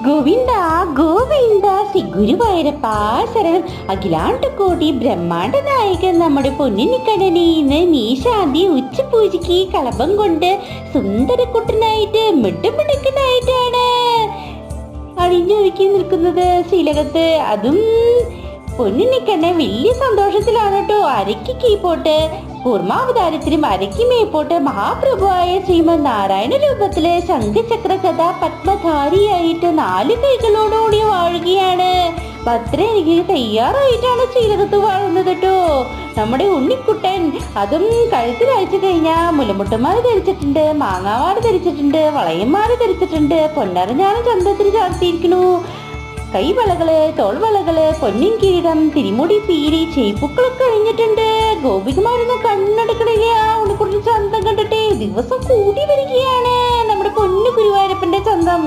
ഗോവിന്ദ ഗോവിന്ദ ശ്രീ ഗുരുവായൂരപ്പ ശരണം. അഖിലാണ്ട കോടി ബ്രഹ്മാണ്ട നായകൻ നമ്മുടെ പൊന്നിനിക്കണ്ണനീന്ന് നീശാന്തി ഉച്ചപൂജയ്ക്ക് കളഭം കൊണ്ട് സുന്ദരക്കുട്ടനായിട്ട് മിട്ടുമിടുക്കനായിട്ടാണ് അണിഞ്ഞൊരുക്കി നിൽക്കുന്നത് ശ്രീലകത്ത്. അതും പൊന്നിനിക്കണ്ണൻ വലിയ സന്തോഷത്തിലാണ് കേട്ടോ. അരയ്ക്ക് കീപ്പോട്ട് കൂർമാവതാരത്തിലും അരയ്ക്ക് മേപ്പോട്ട് മഹാപ്രഭുവായ ശ്രീമദ് നാരായണ രൂപത്തില് ശംഖചക്ര കഥ പത്മധാരിയായിട്ട് 4 കൈകളോടുകൂടി വാഴുകയാണ്. ഭദ്രനിക്ക് തയ്യാറായിട്ടാണ് ശ്രീലകത്ത് വാഴുന്നത് കേട്ടോ നമ്മുടെ ഉണ്ണിക്കുട്ടൻ. അതും കഴുത്തിൽ അയച്ചു കഴിഞ്ഞാൽ മുലമുട്ടന്മാര് ധരിച്ചിട്ടുണ്ട്, മാങ്ങാവാട് ധരിച്ചിട്ടുണ്ട്, വളയന്മാര് ധരിച്ചിട്ടുണ്ട്, പൊന്നരഞ്ഞാണ് ചന്തത്തിൽ ചാർത്തിയിരിക്കണു. കൈവളകള്, തോൾവളകള്, പൊന്നിൻ കിരീടം, തിരിമുടി, പീലി, ചെയ്പ്പുക്കളൊക്കെ അണിഞ്ഞിട്ടുണ്ട്. ഗോപികമാരൊന്നും കണ്ണെടുക്കണില്ല. ഉണ്ണിക്കുട്ടൻ ചന്തം കണ്ടിട്ടേ ദിവസം കൂടി വരികയാണ് നമ്മുടെ പൊന്നു ഗുരുവായൂരപ്പന്റെ ചന്തം.